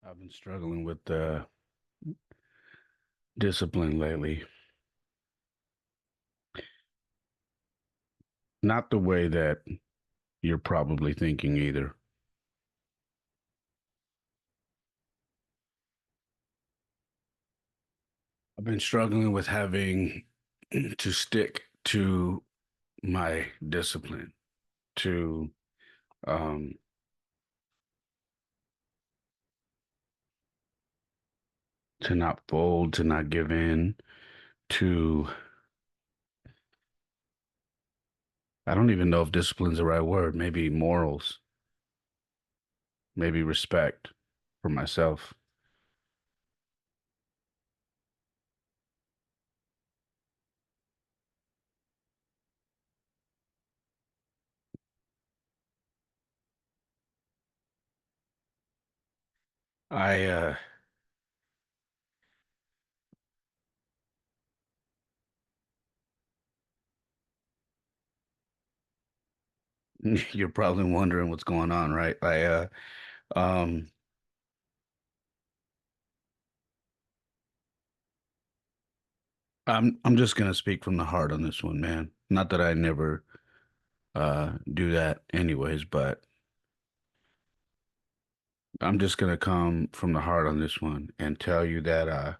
I've been struggling with discipline lately. Not the way that you're probably thinking either. I've been struggling with having to stick to my discipline, to um to not fold, to not give in, to I don't even know if discipline's the right word, maybe morals, maybe respect for myself. I You're probably wondering what's going on, right? Um I'm just gonna speak from the heart on this one, man. Not that I never do that anyways, but I'm just gonna come from the heart on this one and tell you that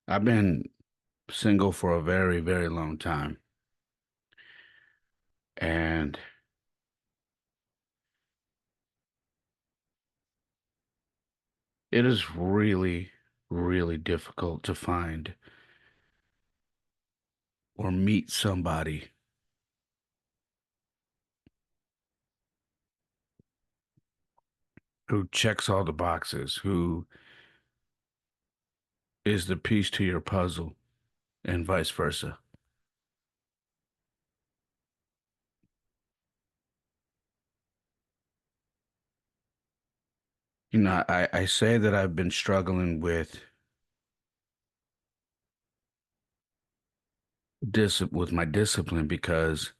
I've been single for a very, very long time, and it is really, really difficult to find or meet somebody who checks all the boxes, who is the piece to your puzzle, and vice versa. I say that I've been struggling with my discipline because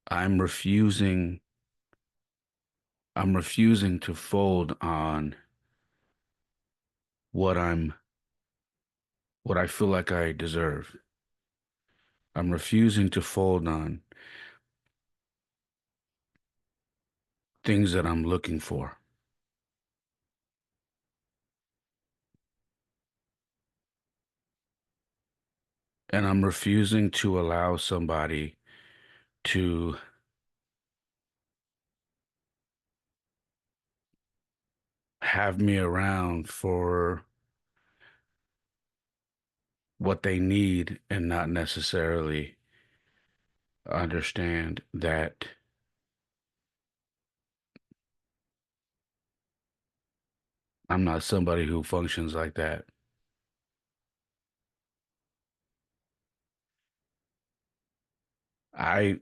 I'm refusing I'm refusing to fold on what what I feel like I deserve. I'm refusing to fold on things that I'm looking for. And I'm refusing to allow somebody to have me around for what they need and not necessarily understand that I'm not somebody who functions like that.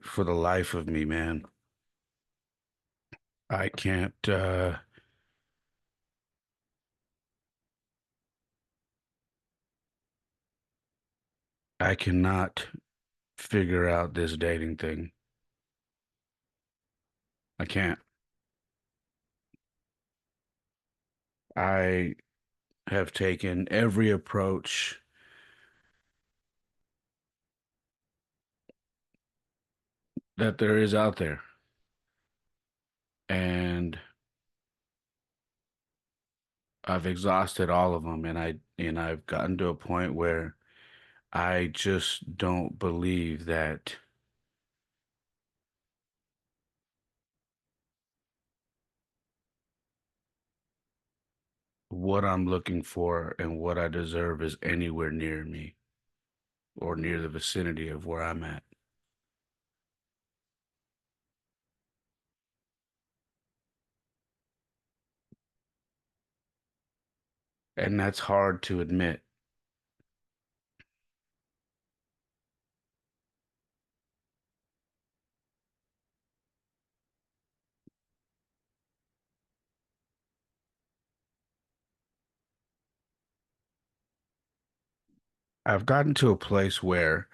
For the life of me, man, I can't, I cannot figure out this dating thing. I can't. I have taken every approach that there is out there, and I've exhausted all of them, and I've gotten to a point where I just don't believe that what I'm looking for and what I deserve is anywhere near me or near the vicinity of where I'm at. And that's hard to admit. I've gotten to a place where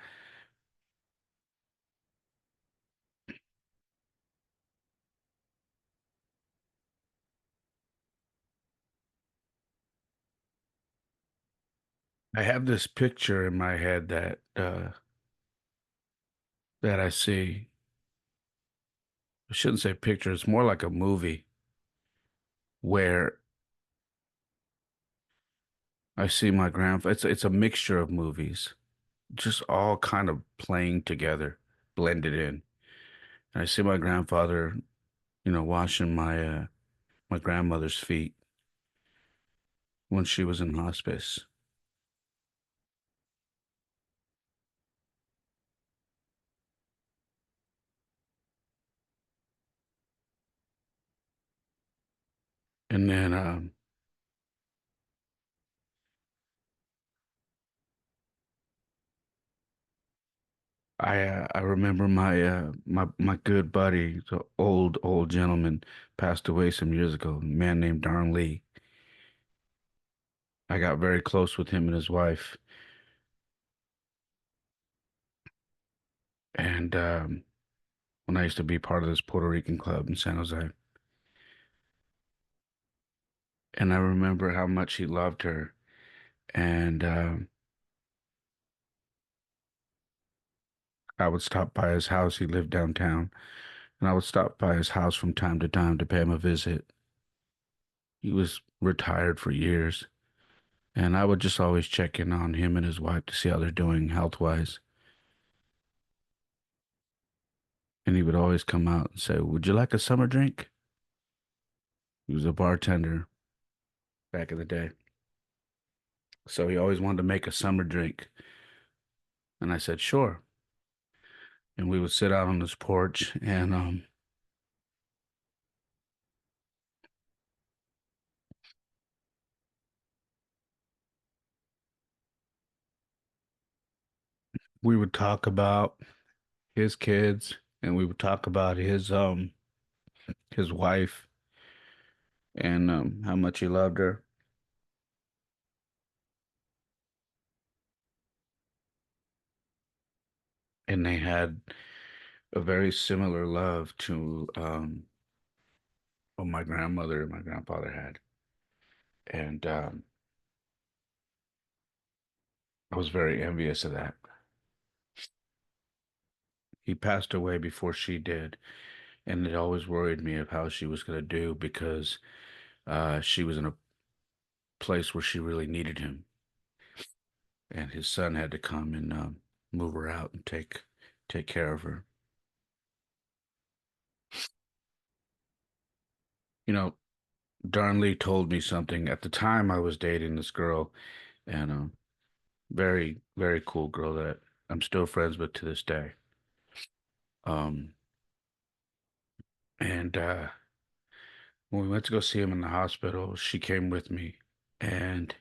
I have this picture in my head that I see. I shouldn't say picture, it's more like a movie where I see my grandfather. It's a mixture of movies, just all kind of playing together, blended in. And I see my grandfather, washing my grandmother's feet when she was in hospice. And then I remember my good buddy, the old gentleman, passed away some years ago. A man named Darn Lee. I got very close with him and his wife, and when I used to be part of this Puerto Rican club in San Jose, and I remember how much he loved her, and I would stop by his house. He lived downtown, and I would stop by his house from time to time to pay him a visit. He was retired for years, and I would just always check in on him and his wife to see how they're doing health-wise. And he would always come out and say, "Would you like a summer drink?" He was a bartender back in the day. So he always wanted to make a summer drink. And I said, "Sure." And we would sit out on this porch and we would talk about his kids and we would talk about his wife and how much he loved her. And they had a very similar love to what my grandmother and my grandfather had. And I was very envious of that. He passed away before she did, and it always worried me of how she was going to do because she was in a place where she really needed him, and his son had to come and move her out and take care of her. You know, Darnley told me something at the time I was dating this girl, and very very cool girl that I'm still friends with to this day. Um, and when we went to go see him in the hospital, she came with me, and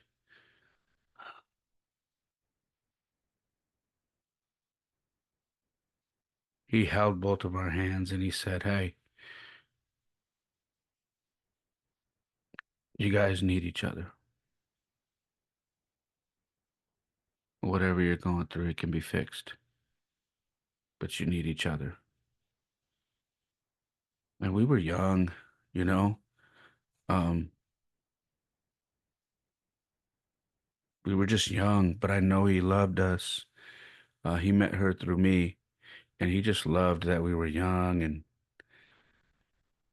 he held both of our hands and he said, "Hey, you guys need each other. Whatever you're going through, it can be fixed, but you need each other." And we were young, you know. Um, we were just young, but I know he loved us. He met her through me, and he just loved that we were young and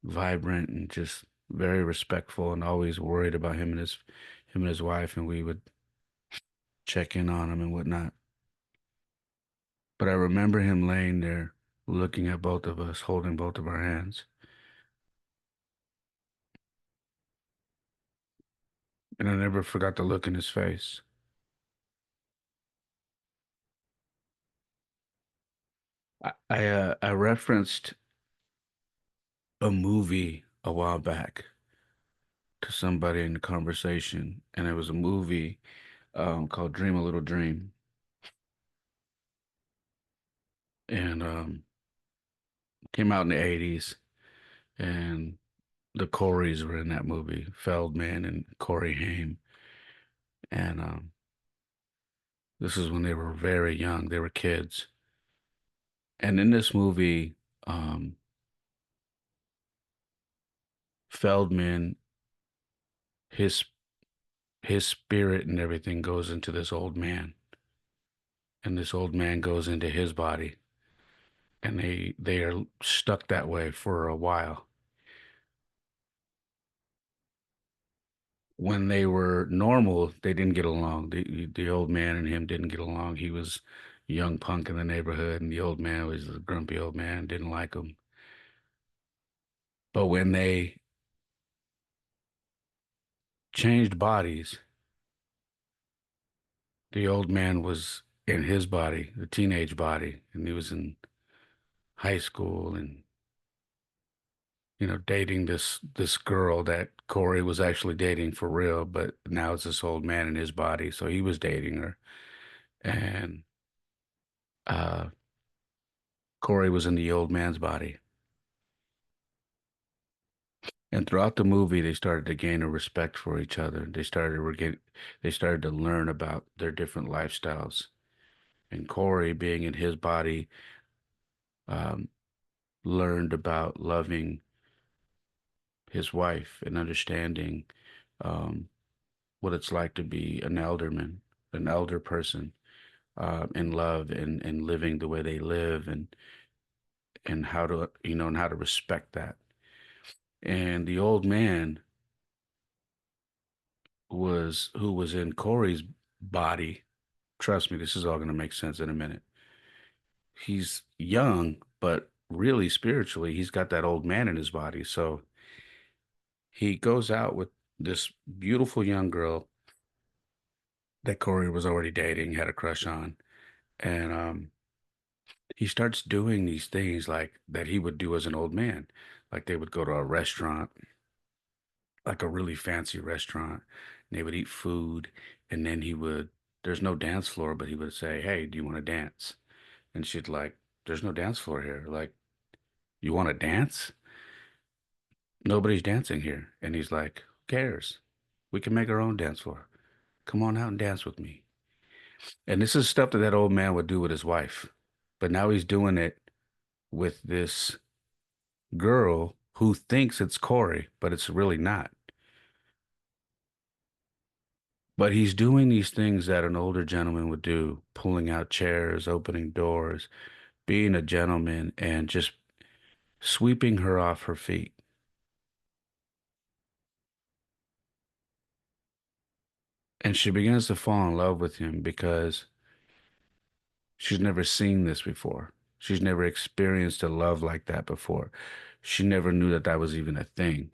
vibrant and just very respectful and always worried about him and his wife, and we would check in on him and whatnot. But I remember him laying there looking at both of us, holding both of our hands. And I never forgot the look in his face. I referenced a movie a while back to somebody in the conversation, and it was a movie called Dream a Little Dream. And came out in the 80s, and the Coreys were in that movie, Feldman and Corey Haim. And this is when they were very young, they were kids. And in this movie, um, Feldman, his his spirit and everything goes into this old man, and this old man goes into his body, and they are stuck that way for a while. When they were normal, they didn't get along. The old man and him didn't get along. He was a young punk in the neighborhood, and the old man was a grumpy old man, didn't like him. But when they changed bodies, the old man was in his body, the teenage body, and he was in high school and dating this girl that Corey was actually dating for real, but now it's this old man in his body, so he was dating her, and uh, Corey was in the old man's body. And throughout the movie, they started to gain a respect for each other. They started to learn about their different lifestyles. And Corey, being in his body, um, learned about loving his wife and understanding um, what it's like to be an elder person, in love and living the way they live, and how to and how to respect that. And the old man was who was in Corey's body. Trust me, this is all going to make sense in a minute. He's young, but really spiritually, he's got that old man in his body. So he goes out with this beautiful young girl that Corey was already dating, had a crush on. And he starts doing these things like that he would do as an old man. Like they would go to a restaurant, like a really fancy restaurant, and they would eat food, and then there's no dance floor, but he would say, "Hey, do you want to dance?" And she'd like, "There's no dance floor here. Like, you want to dance? Nobody's dancing here." And he's like, "Who cares? We can make our own dance floor. Come on out and dance with me." And this is stuff that that old man would do with his wife. But now he's doing it with this girl who thinks it's Corey, but it's really not. But he's doing these things that an older gentleman would do, pulling out chairs, opening doors, being a gentleman, and just sweeping her off her feet. And she begins to fall in love with him because she's never seen this before. She's never experienced a love like that before. She never knew that that was even a thing.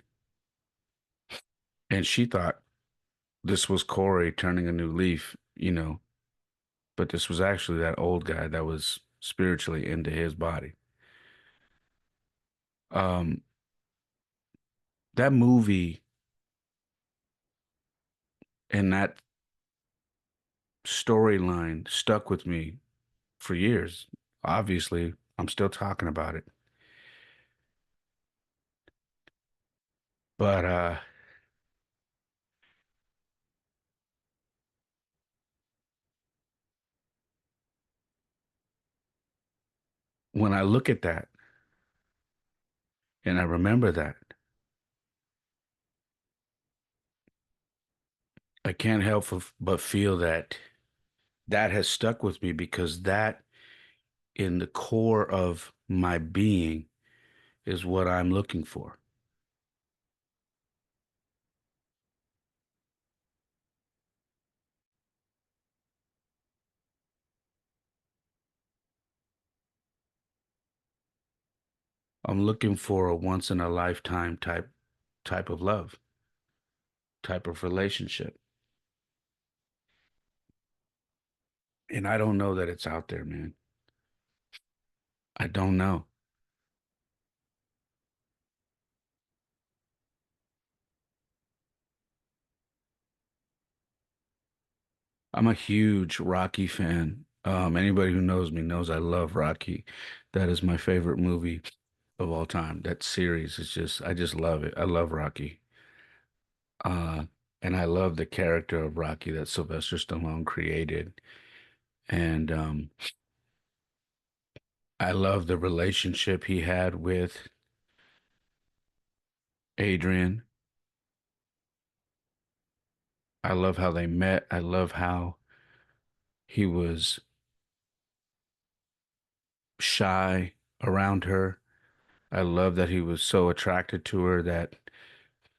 And she thought this was Corey turning a new leaf, but this was actually that old guy that was spiritually into his body. Um, that movie and that storyline stuck with me for years. Obviously, I'm still talking about it. But when I look at that and I remember that, I can't help but feel that that has stuck with me because that in the core of my being is what I'm looking for. I'm looking for a once in a lifetime type of love, type of relationship. And I don't know that it's out there, man. I don't know. I'm a huge Rocky fan. Anybody who knows me knows I love Rocky. That is my favorite movie of all time. That series is I just love it. I love Rocky. Uh, and I love the character of Rocky that Sylvester Stallone created. And I love the relationship he had with Adrian. I love how they met. I love how he was shy around her. I love that he was so attracted to her that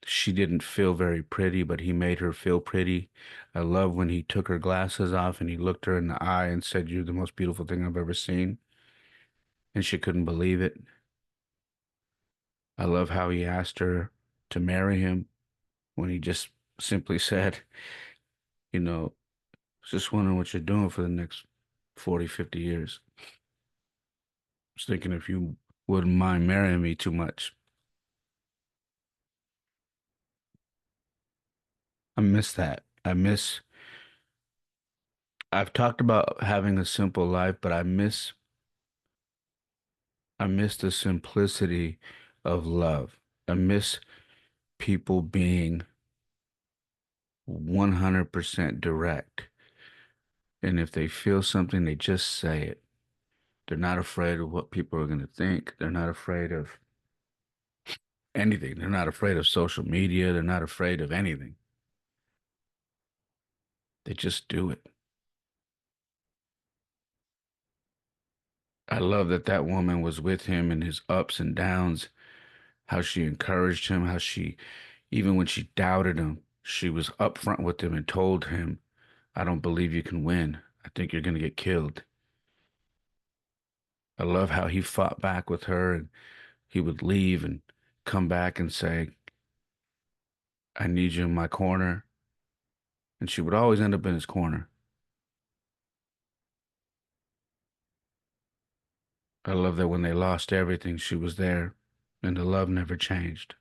she didn't feel very pretty, but he made her feel pretty. I love when he took her glasses off and he looked her in the eye and said, "You're the most beautiful thing I've ever seen." And she couldn't believe it. I love how he asked her to marry him when he just simply said, you know, just wondering what you're doing for the next 40, 50 years. Just thinking if you wouldn't mind marrying me too much. I miss that. I've talked about having a simple life, but I miss the simplicity of love. I miss people being 100% direct. And if they feel something, they just say it. They're not afraid of what people are going to think. They're not afraid of anything. They're not afraid of social media. They're not afraid of anything. They just do it. I love that that woman was with him in his ups and downs, how she encouraged him, how she, even when she doubted him, she was upfront with him and told him, "I don't believe you can win. I think you're going to get killed." I love how he fought back with her and he would leave and come back and say, "I need you in my corner." And she would always end up in his corner. I love that when they lost everything, she was there and the love never changed.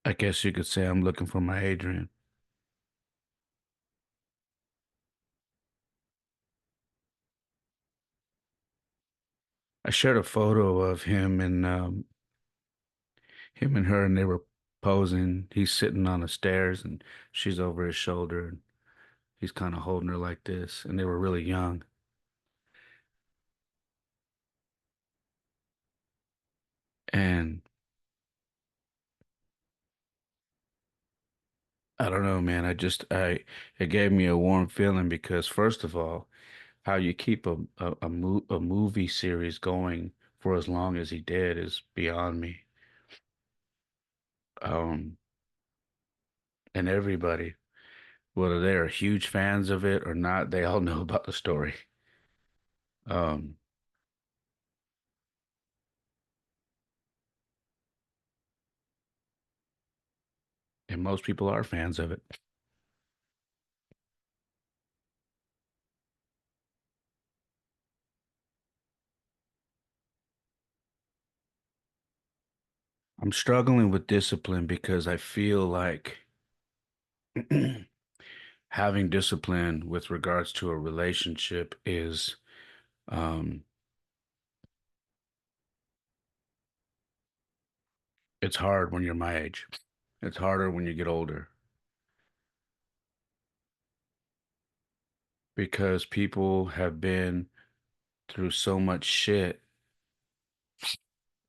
I guess you could say I'm looking for my Adrian. I shared a photo of him and her, and they were posing. He's sitting on the stairs, and she's over his shoulder, and he's kind of holding her like this. And they were really young. And I don't know, man. It gave me a warm feeling because first of all, how you keep a movie series going for as long as he did is beyond me. Um, and everybody, whether they are huge fans of it or not, they all know about the story. Um, and most people are fans of it. I'm struggling with discipline because I feel like having discipline with regards to a relationship is um, it's hard when you're my age. It's harder when you get older because people have been through so much shit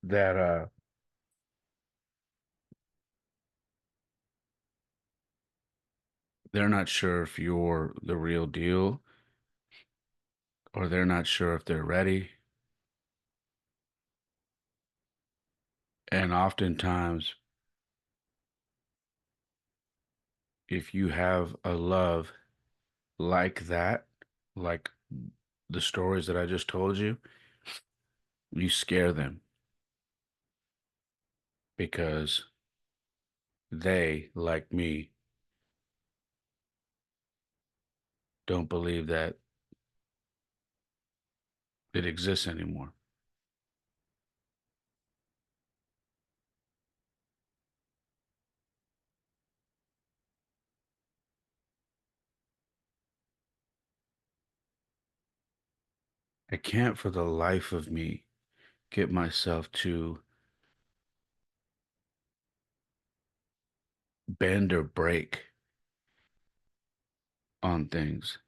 that they're not sure if you're the real deal or they're not sure if they're ready. And oftentimes, if you have a love like that, like the stories that I just told you, you scare them because they, like me, don't believe that it exists anymore. I can't for the life of me get myself to bend or break on things.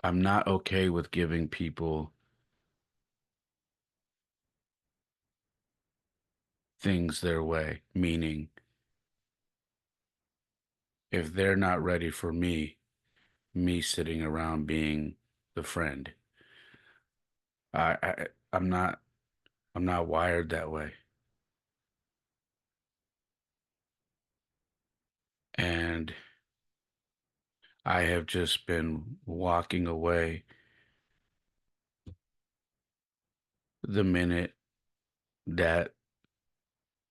I'm not okay with giving people things their way, meaning if they're not ready for me sitting around being the friend. I'm not wired that way. And I have just been walking away the minute that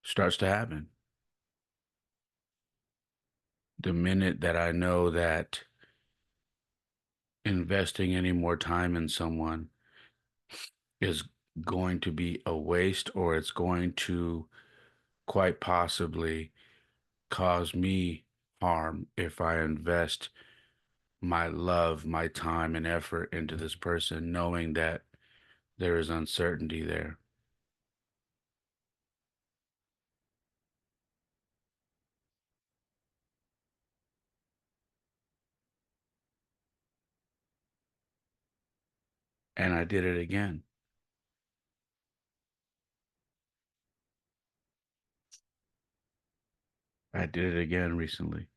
starts to happen. The minute that I know that investing any more time in someone is going to be a waste, or it's going to quite possibly cause me harm if I invest my love, my time, and effort into this person, knowing that there is uncertainty there. And I did it again. I did it again recently.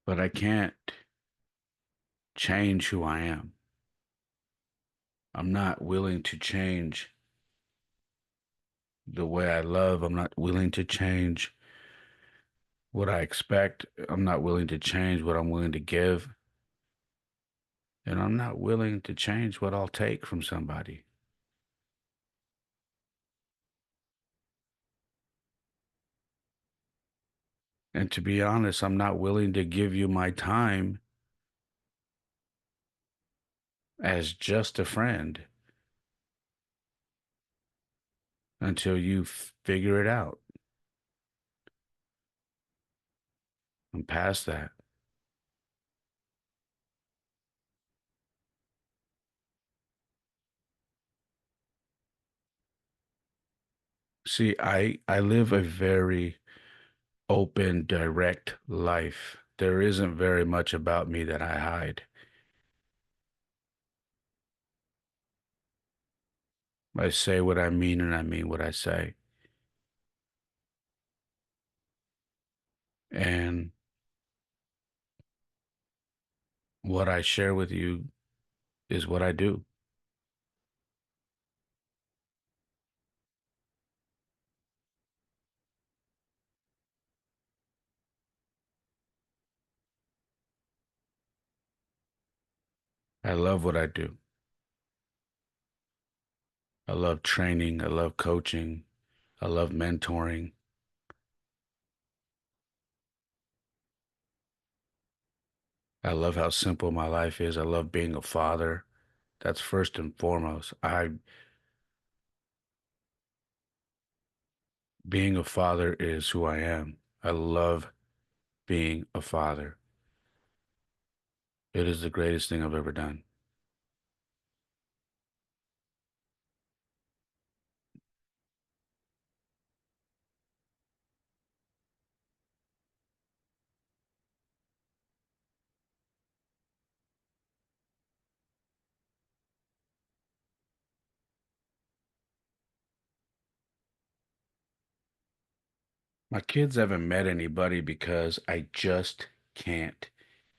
But I can't change who I am. I'm not willing to change the way I love. I'm not willing to change what I expect. I'm not willing to change what I'm willing to give. And I'm not willing to change what I'll take from somebody. And to be honest, I'm not willing to give you my time as just a friend until you figure it out. I'm past that. See, I live a very open, direct life. There isn't very much about me that I hide. I say what I mean and I mean what I say. And what I share with you is what I do. I love what I do. I love training. I love coaching. I love mentoring. I love how simple my life is. I love being a father. That's first and foremost. I Being a father is who I am. I love being a father. It is the greatest thing I've ever done. My kids haven't met anybody because I just can't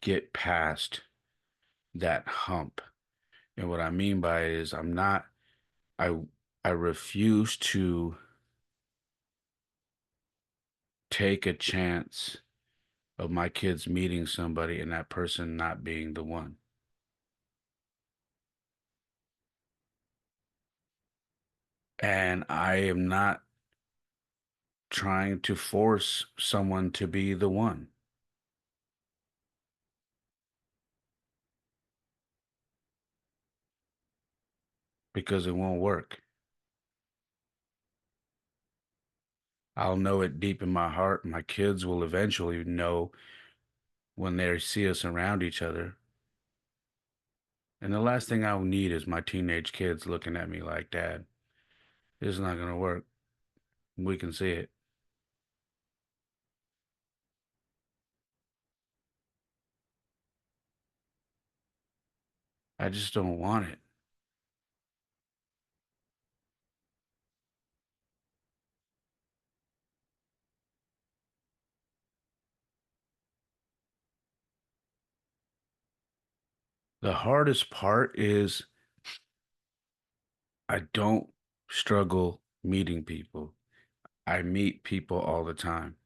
get past that hump. And what I mean by it is I I refuse to take a chance of my kids meeting somebody and that person not being the one. And I am not trying to force someone to be the one because it won't work. I'll know it deep in my heart. My kids will eventually know when they see us around each other. And the last thing I'll need is my teenage kids looking at me like, Dad, this is not going to work. We can see it. I just don't want it. The hardest part is I don't struggle meeting people. I meet people all the time,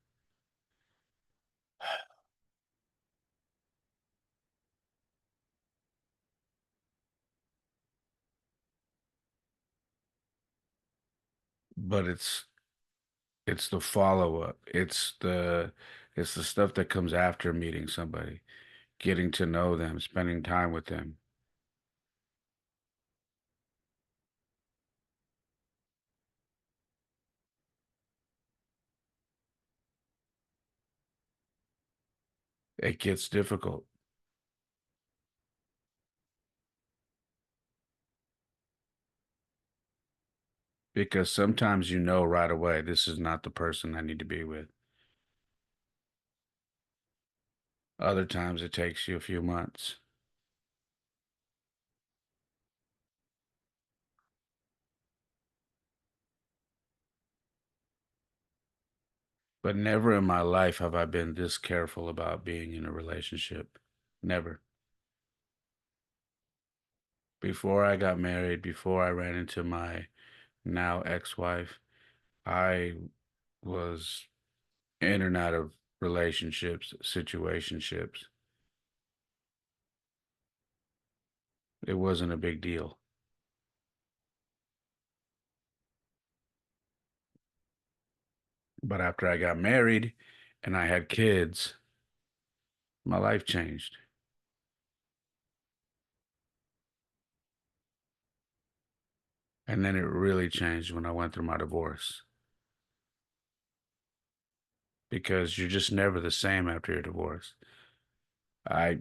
but it's the follow up. It's the stuff that comes after meeting somebody, getting to know them, spending time with them. It gets difficult because sometimes you know right away this is not the person I need to be with. Other times it takes you a few months. But never in my life have I been this careful about being in a relationship. Never. Before I got married, before I ran into my now ex-wife, I was in and out of relationships, situationships. It wasn't a big deal. But after I got married and I had kids, my life changed. And then it really changed when I went through my divorce because you're just never the same after your divorce. I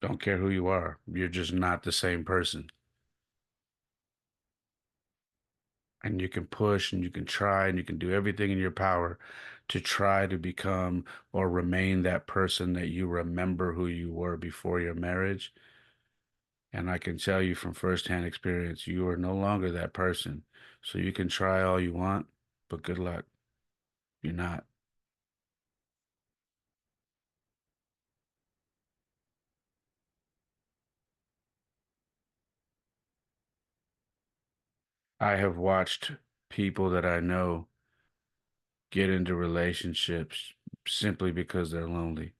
don't care who you are, you're just not the same person. And you can push and you can try and you can do everything in your power to try to become or remain that person that you remember who you were before your marriage. And I can tell you from firsthand experience, you are no longer that person. So you can try all you want, but good luck. You're not. I have watched people that I know get into relationships simply because they're lonely.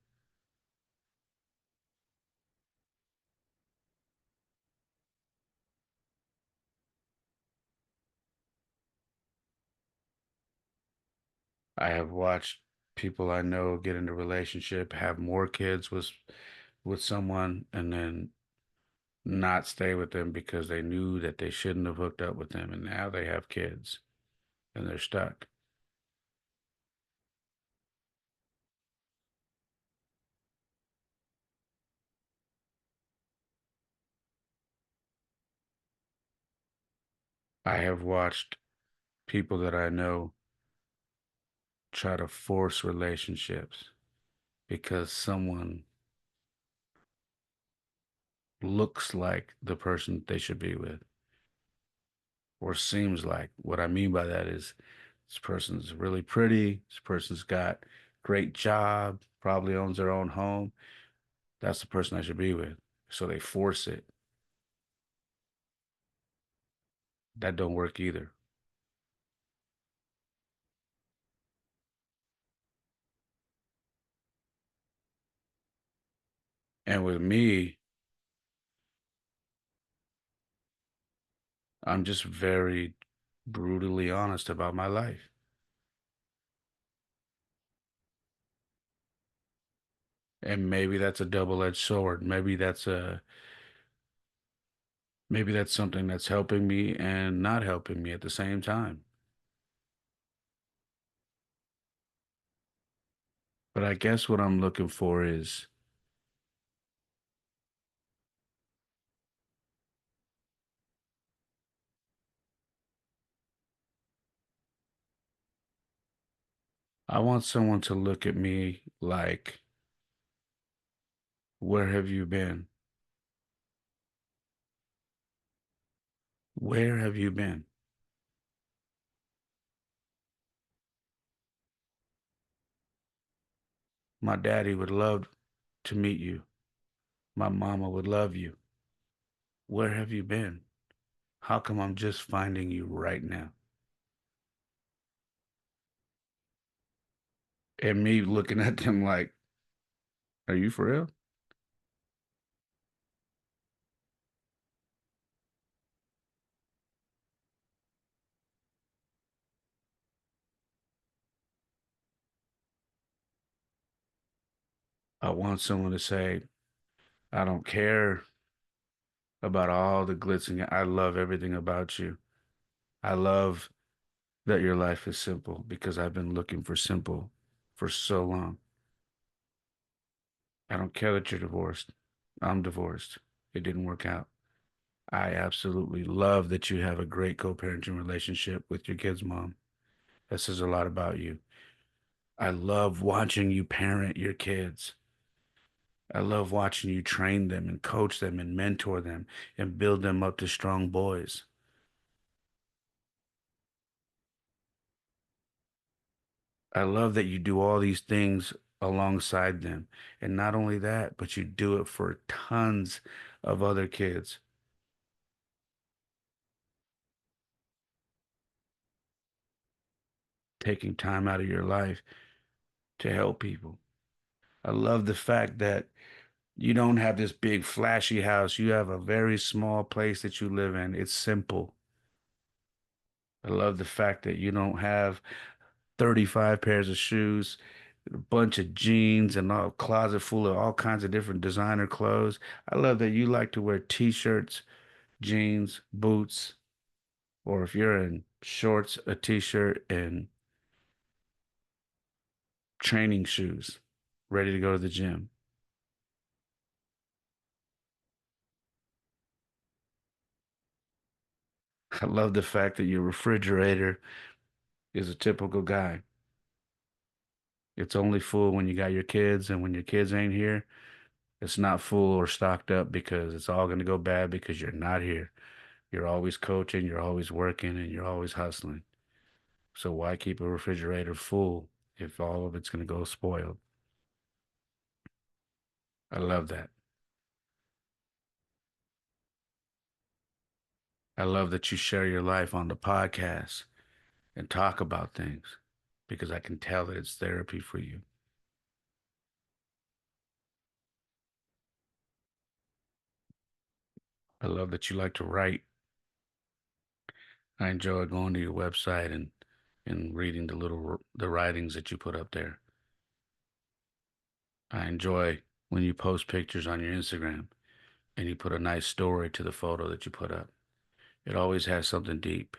I have watched people I know get into relationship, have more kids with someone, and then not stay with them because they knew that they shouldn't have hooked up with them, and now they have kids and they're stuck. I have watched people that I know try to force relationships because someone looks like the person they should be with or seems like. What I mean by that is this person's really pretty, this person's got great job, probably owns their own home. That's the person I should be with. So they force it. That don't work either. And with me, I'm just very brutally honest about my life. And maybe that's a double-edged sword. Maybe that's something that's helping me and not helping me at the same time. But I guess what I'm looking for is I want someone to look at me like, where have you been? Where have you been? My daddy would love to meet you. My mama would love you. Where have you been? How come I'm just finding you right now? And me looking at them like, are you for real? I want someone to say, I don't care about all the glitz and I love everything about you. I love that your life is simple because I've been looking for simple for so long. I don't care that you're divorced. I'm divorced. It didn't work out. I absolutely love that you have a great co-parenting relationship with your kid's mom. That says a lot about you. I love watching you parent your kids. I love watching you train them and coach them and mentor them and build them up to strong boys. I love that you do all these things alongside them. And not only that, but you do it for tons of other kids, taking time out of your life to help people. I love the fact that you don't have this big flashy house. You have a very small place that you live in. It's simple. I love the fact that you don't have 35 pairs of shoes, a bunch of jeans, and a closet full of all kinds of different designer clothes. I love that you like to wear t-shirts, jeans, boots, or if you're in shorts, a t-shirt, and training shoes, ready to go to the gym. I love the fact that your refrigerator is a typical guy. It's only full when you got your kids, and when your kids ain't here, it's not full or stocked up because it's all going to go bad because you're not here. You're always coaching, you're always working, and you're always hustling. So why keep a refrigerator full if all of it's going to go spoiled? I love that. I love that you share your life on the podcast and talk about things because I can tell that it's therapy for you. I love that you like to write. I enjoy going to your website and reading the writings that you put up there. I enjoy when you post pictures on your Instagram and you put a nice story to the photo that you put up. It always has something deep.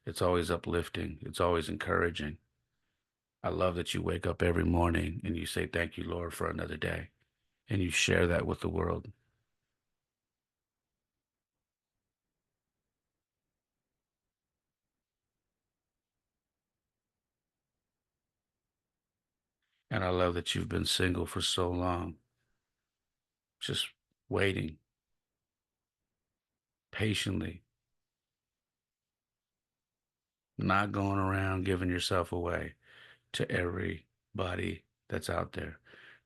It's always uplifting. It's always encouraging. I love that you wake up every morning and you say, thank you, Lord, for another day. And you share that with the world. And I love that you've been single for so long, just waiting patiently, not going around giving yourself away to everybody that's out there,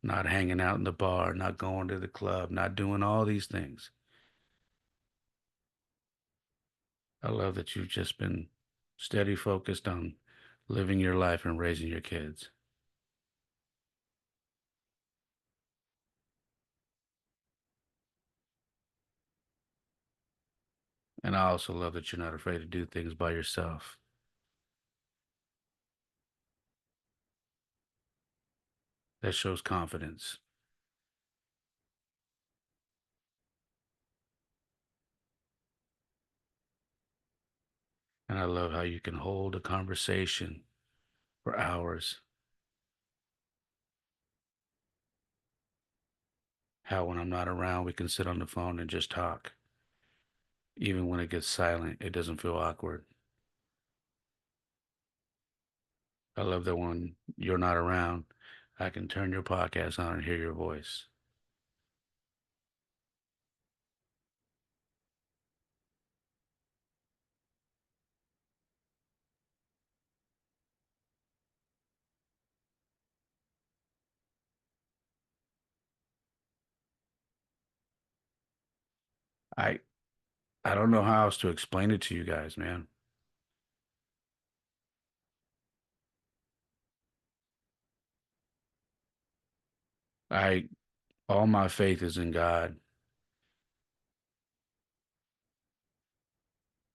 not hanging out in the bar, not going to the club, not doing all these things. I love that you've just been steady focused on living your life and raising your kids. And I also love that you're not afraid to do things by yourself. That shows confidence. And I love how you can hold a conversation for hours. How when I'm not around, we can sit on the phone and just talk. Even when it gets silent, it doesn't feel awkward. I love that when you're not around, I can turn your podcast on and hear your voice. I I don't know how else to explain it to you guys, man. I All my faith is in God,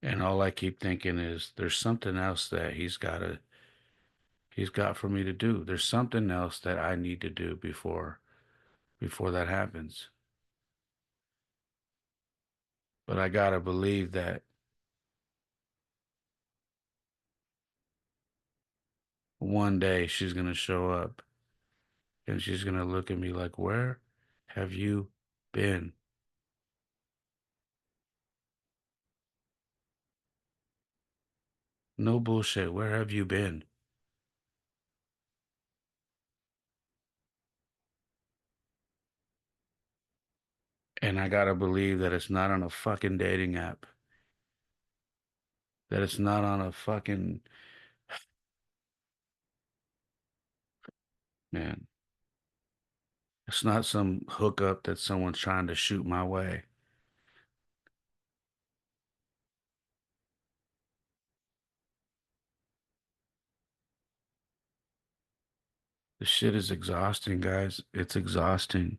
and all I keep thinking is there's something else that he's got for me to do. There's something else that I need to do before that happens. But I gotta believe that one day she's gonna show up and she's gonna look at me like, "Where have you been?" No bullshit. Where have you been? And I gotta believe that it's not on a fucking dating app. That it's not on a fucking man. It's not some hookup that someone's trying to shoot my way. The shit is exhausting, guys. It's exhausting.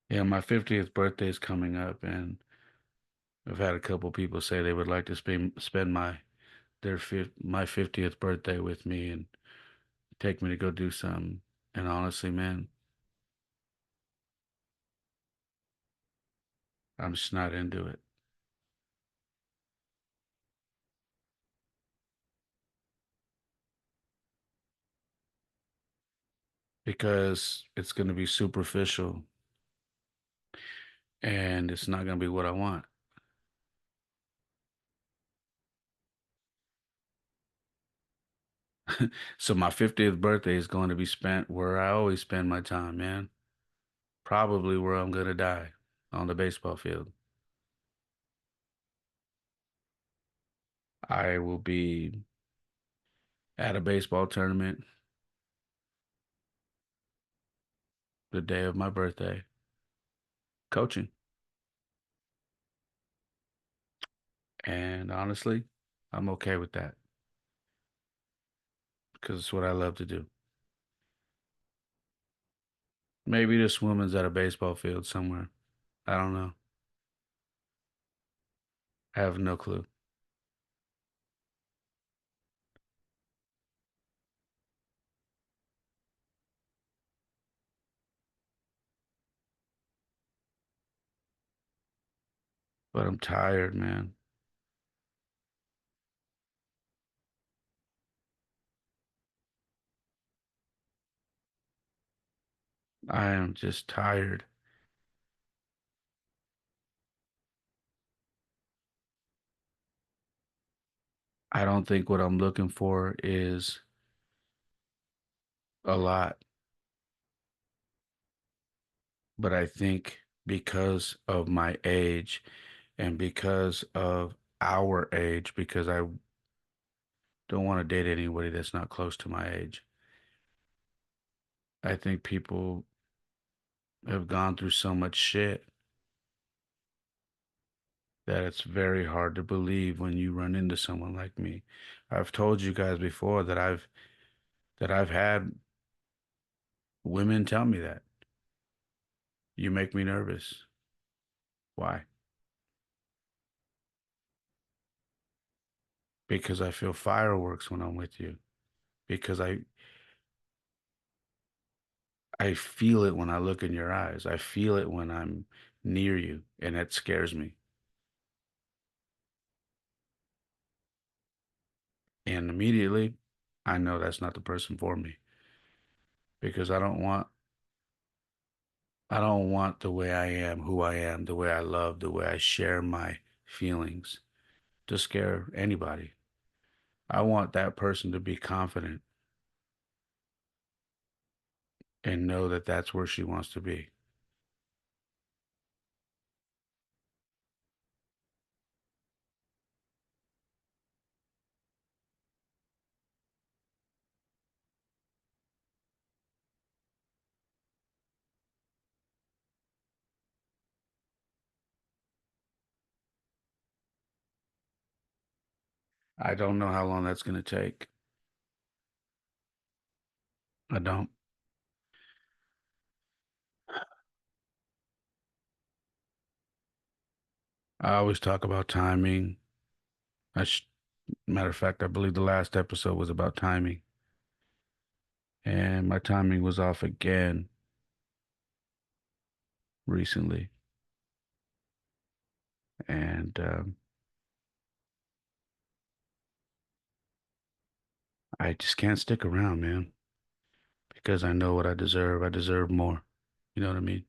Yeah, my 50th birthday is coming up, and I've had a couple people say they would like to spend my 50th birthday with me and take me to go do something. And honestly, man, I'm just not into it because it's going to be superficial and it's not going to be what I want. So my 50th birthday is going to be spent where I always spend my time, man. Probably where I'm going to die, on the baseball field. I will be at a baseball tournament the day of my birthday, coaching. And honestly, I'm okay with that because it's what I love to do. Maybe this woman's at a baseball field somewhere. I don't know. I have no clue. But I'm tired, man. I am just tired. I don't think what I'm looking for is a lot, but I think because of my age and because of our age, because I don't want to date anybody that's not close to my age. I think people have gone through so much shit that it's very hard to believe when you run into someone like me. I've told you guys before that I've had women tell me that you make me nervous. Why? Because I feel fireworks when I'm with you. Because I feel it when I look in your eyes. I feel it when I'm near you, and it scares me. And immediately, I know that's not the person for me because I don't want I don't want the way I am, who I am, the way I love, the way I share my feelings to scare anybody. I want that person to be confident and know that that's where she wants to be. I don't know how long that's going to take. I don't. I always talk about timing. Matter of fact, I believe the last episode was about timing, and my timing was off again recently. And I just can't stick around, man, because I know what I deserve. I deserve more. You know what I mean?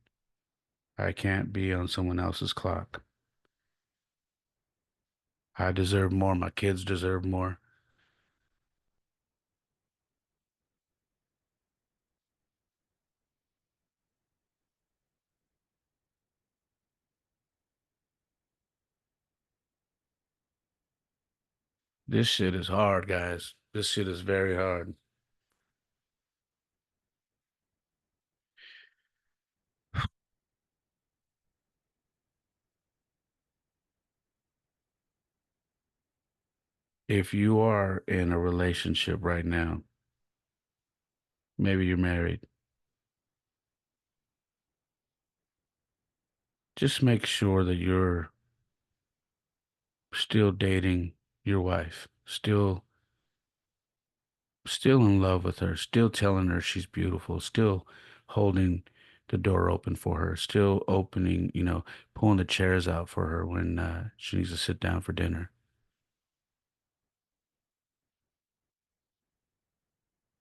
I can't be on someone else's clock. I deserve more. My kids deserve more. This shit is hard, guys. This shit is very hard. If you are in a relationship right now, maybe you're married, just make sure that you're still dating your wife, still in love with her, still telling her she's beautiful, still holding the door open for her, still opening, pulling the chairs out for her when she needs to sit down for dinner,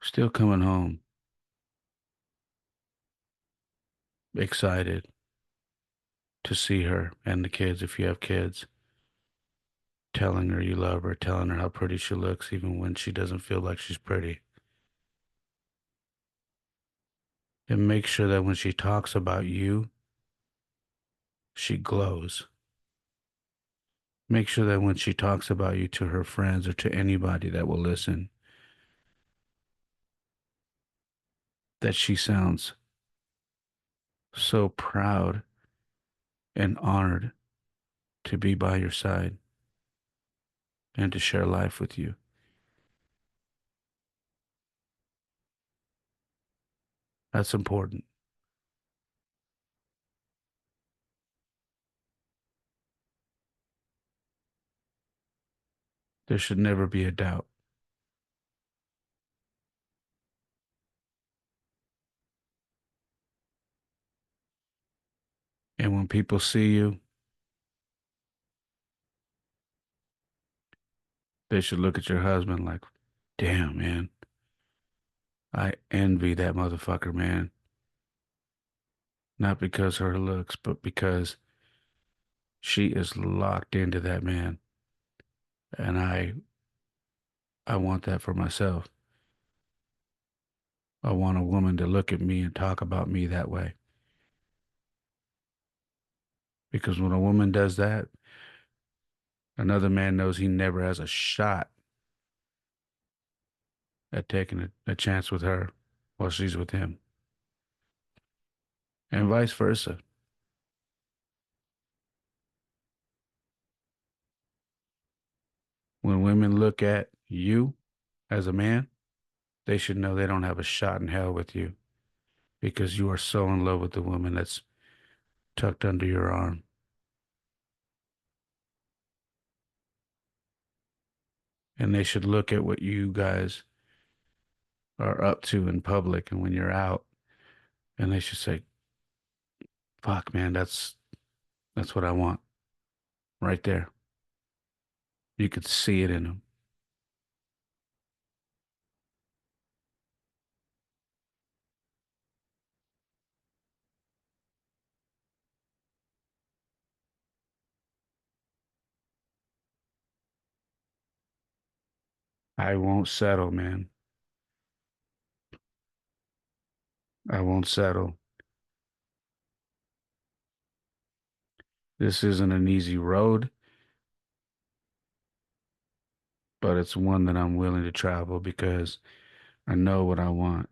still coming home excited to see her and the kids if you have kids, telling her you love her, telling her how pretty she looks even when she doesn't feel like she's pretty. And make sure that when she talks about you, she glows. Make sure that when she talks about you to her friends or to anybody that will listen, that she sounds so proud and honored to be by your side and to share life with you. That's important. There should never be a doubt. And when people see you, they should look at your husband like, damn, man, I envy that motherfucker, man. Not because her looks, but because she is locked into that man. And I want that for myself. I want a woman to look at me and talk about me that way. Because when a woman does that, another man knows he never has a shot at taking a chance with her while she's with him, and vice versa. When women look at you as a man, they should know they don't have a shot in hell with you because you are so in love with the woman that's tucked under your arm. And they should look at what you guys are up to in public and when you're out, and they should say, fuck, man, that's what I want right there. You could see it in them. I won't settle, man. I won't settle. This isn't an easy road, but it's one that I'm willing to travel because I know what I want.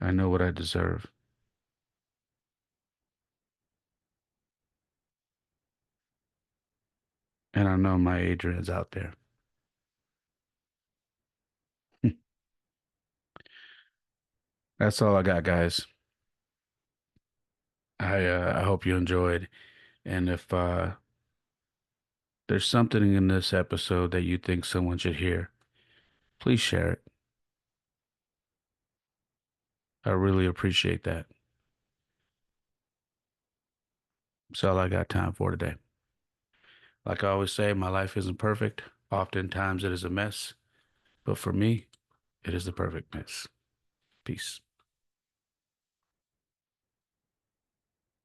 I know what I deserve. And I know my Adrian's out there. That's all I got, guys. I hope you enjoyed. And if there's something in this episode that you think someone should hear, please share it. I really appreciate that. That's all I got time for today. Like I always say, my life isn't perfect. Oftentimes it is a mess, but for me, it is the perfect mess. Peace.